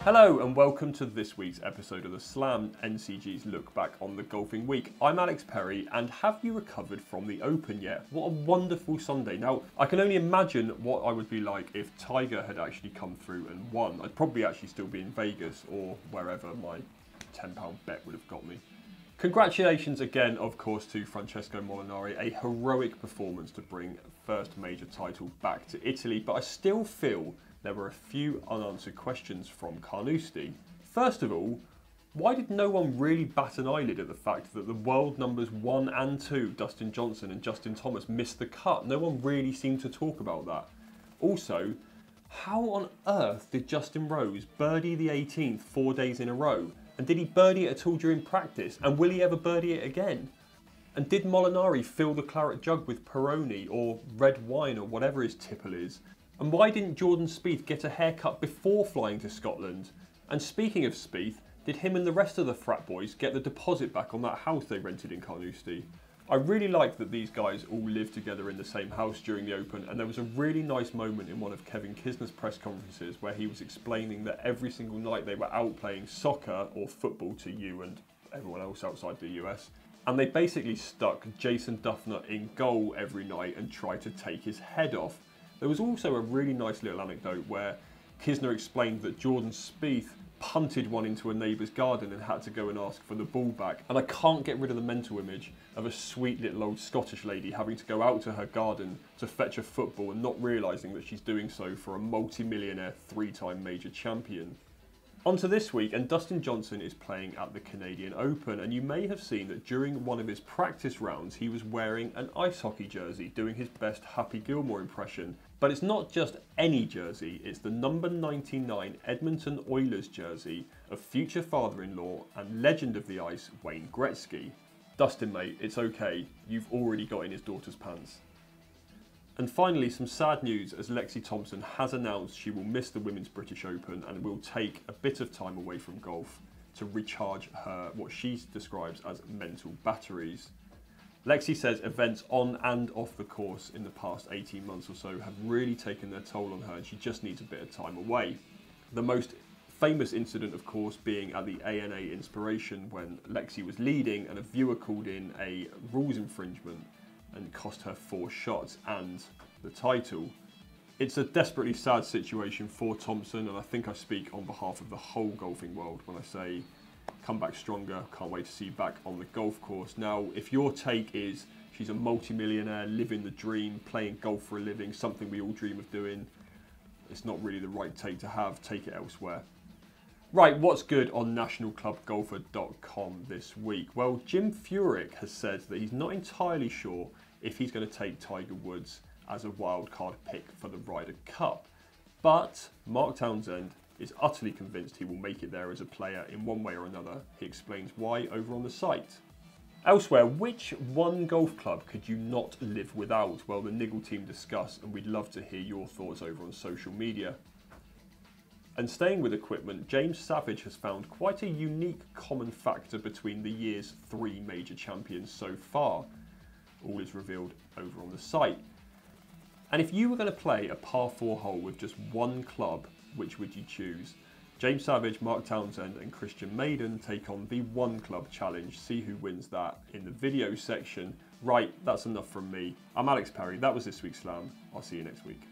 Hello and welcome to this week's episode of the Slam NCG's look back on the golfing week. I'm Alex Perry, and have you recovered from the Open yet? What a wonderful Sunday. Now, I can only imagine what I would be like if Tiger had actually come through and won. I'd probably actually still be in Vegas or wherever my £10 bet would have got me. Congratulations again, of course, to Francesco Molinari. A heroic performance to bring first major title back to Italy, but I still feel there were a few unanswered questions from Carnoustie. First of all, why did no one really bat an eyelid at the fact that the world numbers 1 and 2, Dustin Johnson and Justin Thomas, missed the cut? No one really seemed to talk about that. Also, how on earth did Justin Rose birdie the 18th 4 days in a row? And did he birdie it at all during practice? And will he ever birdie it again? And did Molinari fill the claret jug with Peroni or red wine or whatever his tipple is? And why didn't Jordan Spieth get a haircut before flying to Scotland? And speaking of Spieth, did him and the rest of the frat boys get the deposit back on that house they rented in Carnoustie? I really like that these guys all live together in the same house during the Open, and there was a really nice moment in one of Kevin Kisner's press conferences where he was explaining that every single night they were out playing soccer or football to you and everyone else outside the US, and they basically stuck Jason Duffner in goal every night and tried to take his head off. There was also a really nice little anecdote where Kisner explained that Jordan Spieth punted one into a neighbour's garden and had to go and ask for the ball back. And I can't get rid of the mental image of a sweet little old Scottish lady having to go out to her garden to fetch a football and not realising that she's doing so for a multi-millionaire 3-time major champion. On to this week, and Dustin Johnson is playing at the Canadian Open, and you may have seen that during one of his practice rounds he was wearing an ice hockey jersey, doing his best Happy Gilmore impression. But it's not just any jersey, it's the number 99 Edmonton Oilers jersey of future father-in-law and legend of the ice, Wayne Gretzky. Dustin mate, it's okay, you've already got in his daughter's pants. And finally, some sad news as Lexi Thompson has announced she will miss the Women's British Open and will take a bit of time away from golf to recharge her, what she describes as mental batteries. Lexi says events on and off the course in the past 18 months or so have really taken their toll on her and she just needs a bit of time away. The most famous incident, of course, being at the ANA Inspiration when Lexi was leading and a viewer called in a rules infringement and cost her 4 shots and the title. It's a desperately sad situation for Thompson, and I think I speak on behalf of the whole golfing world when I say come back stronger, can't wait to see you back on the golf course. Now, if your take is she's a multi-millionaire, living the dream, playing golf for a living, something we all dream of doing, it's not really the right take to have, take it elsewhere. Right, what's good on nationalclubgolfer.com this week? Well, Jim Furyk has said that he's not entirely sure if he's going to take Tiger Woods as a wildcard pick for the Ryder Cup. But Mark Townsend is utterly convinced he will make it there as a player in one way or another. He explains why over on the site. Elsewhere, which one golf club could you not live without? Well, the Niggle team discuss, and we'd love to hear your thoughts over on social media. And staying with equipment, James Savage has found quite a unique common factor between the year's 3 major champions so far. All is revealed over on the site. And if you were going to play a par 4 hole with just one club, which would you choose? James Savage, Mark Townsend and Christian Maiden take on the One Club Challenge. See who wins that in the video section. Right, that's enough from me. I'm Alex Perry, that was this week's Slam. I'll see you next week.